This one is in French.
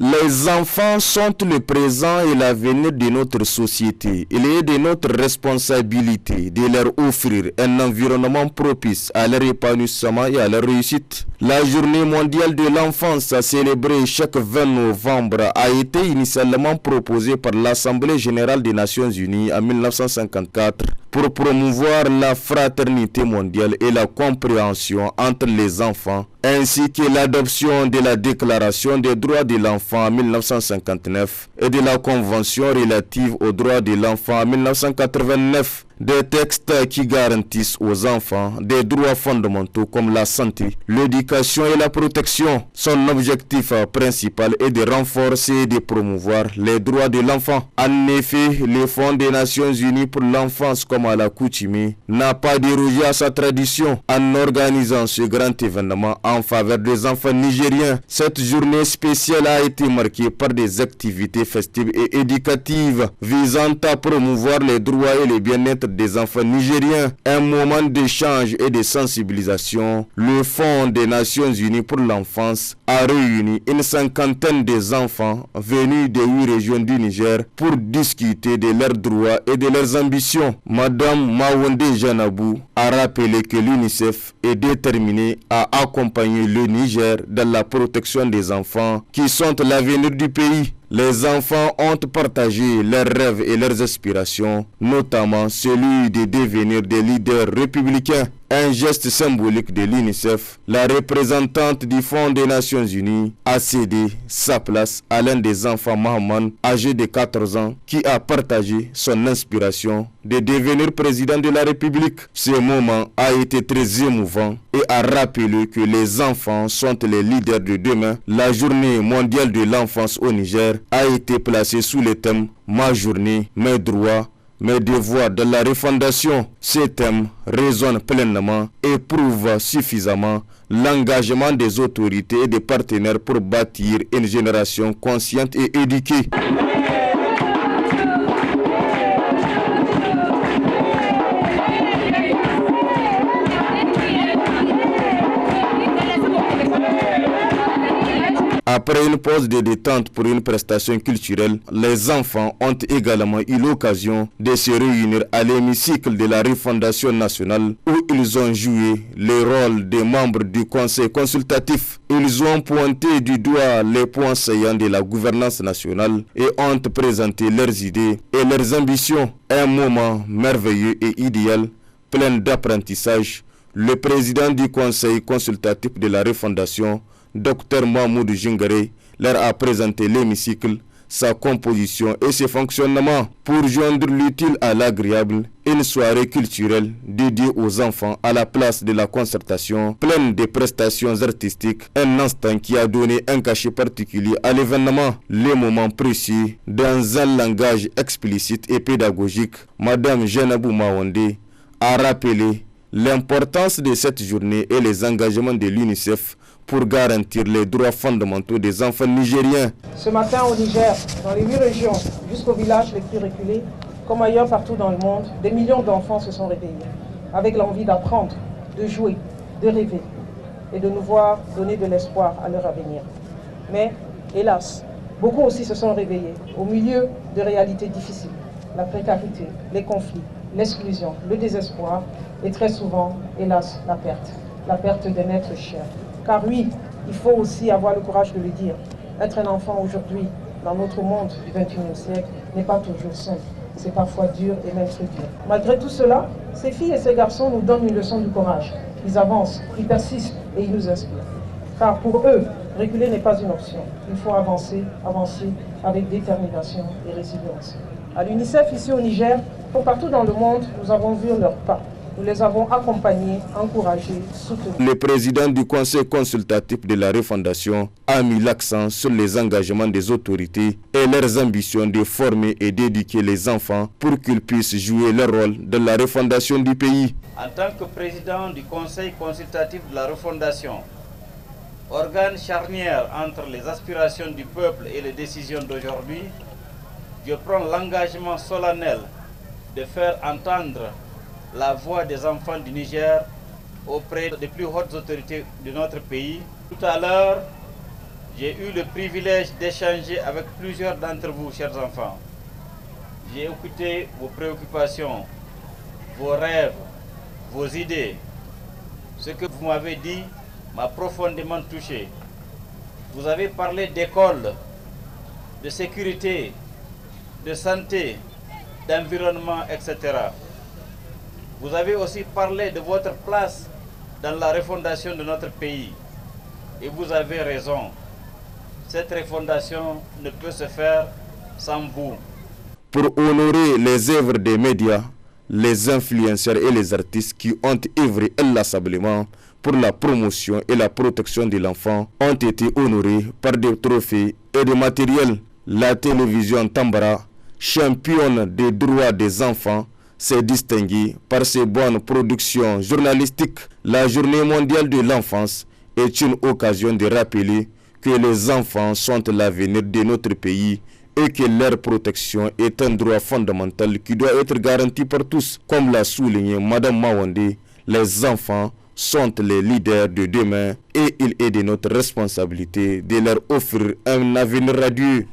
Les enfants sont le présent et l'avenir de notre société. Il est de notre responsabilité de leur offrir un environnement propice à leur épanouissement et à leur réussite. La journée mondiale de l'enfance célébrée chaque 20 novembre a été initialement proposée par l'Assemblée générale des Nations unies en 1954 pour promouvoir la fraternité mondiale et la compréhension entre les enfants, ainsi que l'adoption de la Déclaration des droits de l'enfant en 1959 et de la Convention relative aux droits de l'enfant en 1989. Des textes qui garantissent aux enfants des droits fondamentaux comme la santé, l'éducation et la protection. Son objectif principal est de renforcer et de promouvoir les droits de l'enfant. En effet, le Fonds des Nations Unies pour l'enfance, comme à l'accoutumée, n'a pas dérogé à sa tradition en organisant ce grand événement en faveur des enfants nigériens. Cette journée spéciale a été marquée par des activités festives et éducatives visant à promouvoir les droits et le bien-être des enfants nigériens, un moment d'échange et de sensibilisation. Le Fonds des Nations Unies pour l'enfance a réuni une cinquantaine d'enfants venus des 8 régions du Niger pour discuter de leurs droits et de leurs ambitions. Madame Mawonde Janabou a rappelé que l'UNICEF est déterminé à accompagner le Niger dans la protection des enfants qui sont l'avenir du pays. Les enfants ont partagé leurs rêves et leurs aspirations, notamment celui de devenir des leaders républicains. Un geste symbolique de l'UNICEF, la représentante du Fonds des Nations Unies a cédé sa place à l'un des enfants Mahaman, âgé de 14 ans, qui a partagé son inspiration de devenir président de la République. Ce moment a été très émouvant et a rappelé que les enfants sont les leaders de demain. La journée mondiale de l'enfance au Niger a été placée sous le thème « Ma journée, mes droits, mes devoirs de la refondation ». Ce thème résonne pleinement et prouve suffisamment l'engagement des autorités et des partenaires pour bâtir une génération consciente et éduquée. Après une pause de détente pour une prestation culturelle, les enfants ont également eu l'occasion de se réunir à l'hémicycle de la refondation nationale où ils ont joué le rôle des membres du conseil consultatif. Ils ont pointé du doigt les points saillants de la gouvernance nationale et ont présenté leurs idées et leurs ambitions. Un moment merveilleux et idéal, plein d'apprentissage. Le président du conseil consultatif de la refondation, Dr Mahmoud Jingare, leur a présenté l'hémicycle, sa composition et ses fonctionnements pour joindre l'utile à l'agréable. Une soirée culturelle dédiée aux enfants à la place de la concertation, pleine de prestations artistiques, un instant qui a donné un cachet particulier à l'événement. Les moments précis, dans un langage explicite et pédagogique, Madame Janabou Mawonde a rappelé l'importance de cette journée et les engagements de l'UNICEF pour garantir les droits fondamentaux des enfants nigériens. Ce matin au Niger, dans les 8 régions, jusqu'aux villages les plus reculés, comme ailleurs partout dans le monde, des millions d'enfants se sont réveillés, avec l'envie d'apprendre, de jouer, de rêver, et de nous voir donner de l'espoir à leur avenir. Mais, hélas, beaucoup aussi se sont réveillés au milieu de réalités difficiles, la précarité, les conflits, l'exclusion, le désespoir, et très souvent, hélas, la perte d'un être cher. Car oui, il faut aussi avoir le courage de le dire. Être un enfant aujourd'hui, dans notre monde du XXIe siècle, n'est pas toujours simple. C'est parfois dur et même très dur. Malgré tout cela, ces filles et ces garçons nous donnent une leçon du courage. Ils avancent, ils persistent et ils nous inspirent. Car pour eux, reculer n'est pas une option. Il faut avancer avec détermination et résilience. À l'UNICEF, ici au Niger, comme partout dans le monde, nous avons vu leurs pas. Nous les avons accompagnés, encouragés, soutenus. Le président du conseil consultatif de la refondation a mis l'accent sur les engagements des autorités et leurs ambitions de former et d'éduquer les enfants pour qu'ils puissent jouer leur rôle dans la refondation du pays. En tant que président du conseil consultatif de la refondation, organe charnière entre les aspirations du peuple et les décisions d'aujourd'hui, je prends l'engagement solennel de faire entendre la voix des enfants du Niger auprès des plus hautes autorités de notre pays. Tout à l'heure, j'ai eu le privilège d'échanger avec plusieurs d'entre vous, chers enfants. J'ai écouté vos préoccupations, vos rêves, vos idées. Ce que vous m'avez dit m'a profondément touché. Vous avez parlé d'école, de sécurité, de santé, d'environnement, etc. Vous avez aussi parlé de votre place dans la refondation de notre pays. Et vous avez raison. Cette refondation ne peut se faire sans vous. Pour honorer les œuvres des médias, les influenceurs et les artistes qui ont œuvré inlassablement pour la promotion et la protection de l'enfant ont été honorés par des trophées et des matériels. La télévision Tambara, championne des droits des enfants, s'est distinguée par ses bonnes productions journalistiques. La Journée mondiale de l'enfance est une occasion de rappeler que les enfants sont l'avenir de notre pays et que leur protection est un droit fondamental qui doit être garanti par tous. Comme l'a souligné Mme Mawande, les enfants sont les leaders de demain et il est de notre responsabilité de leur offrir un avenir radieux.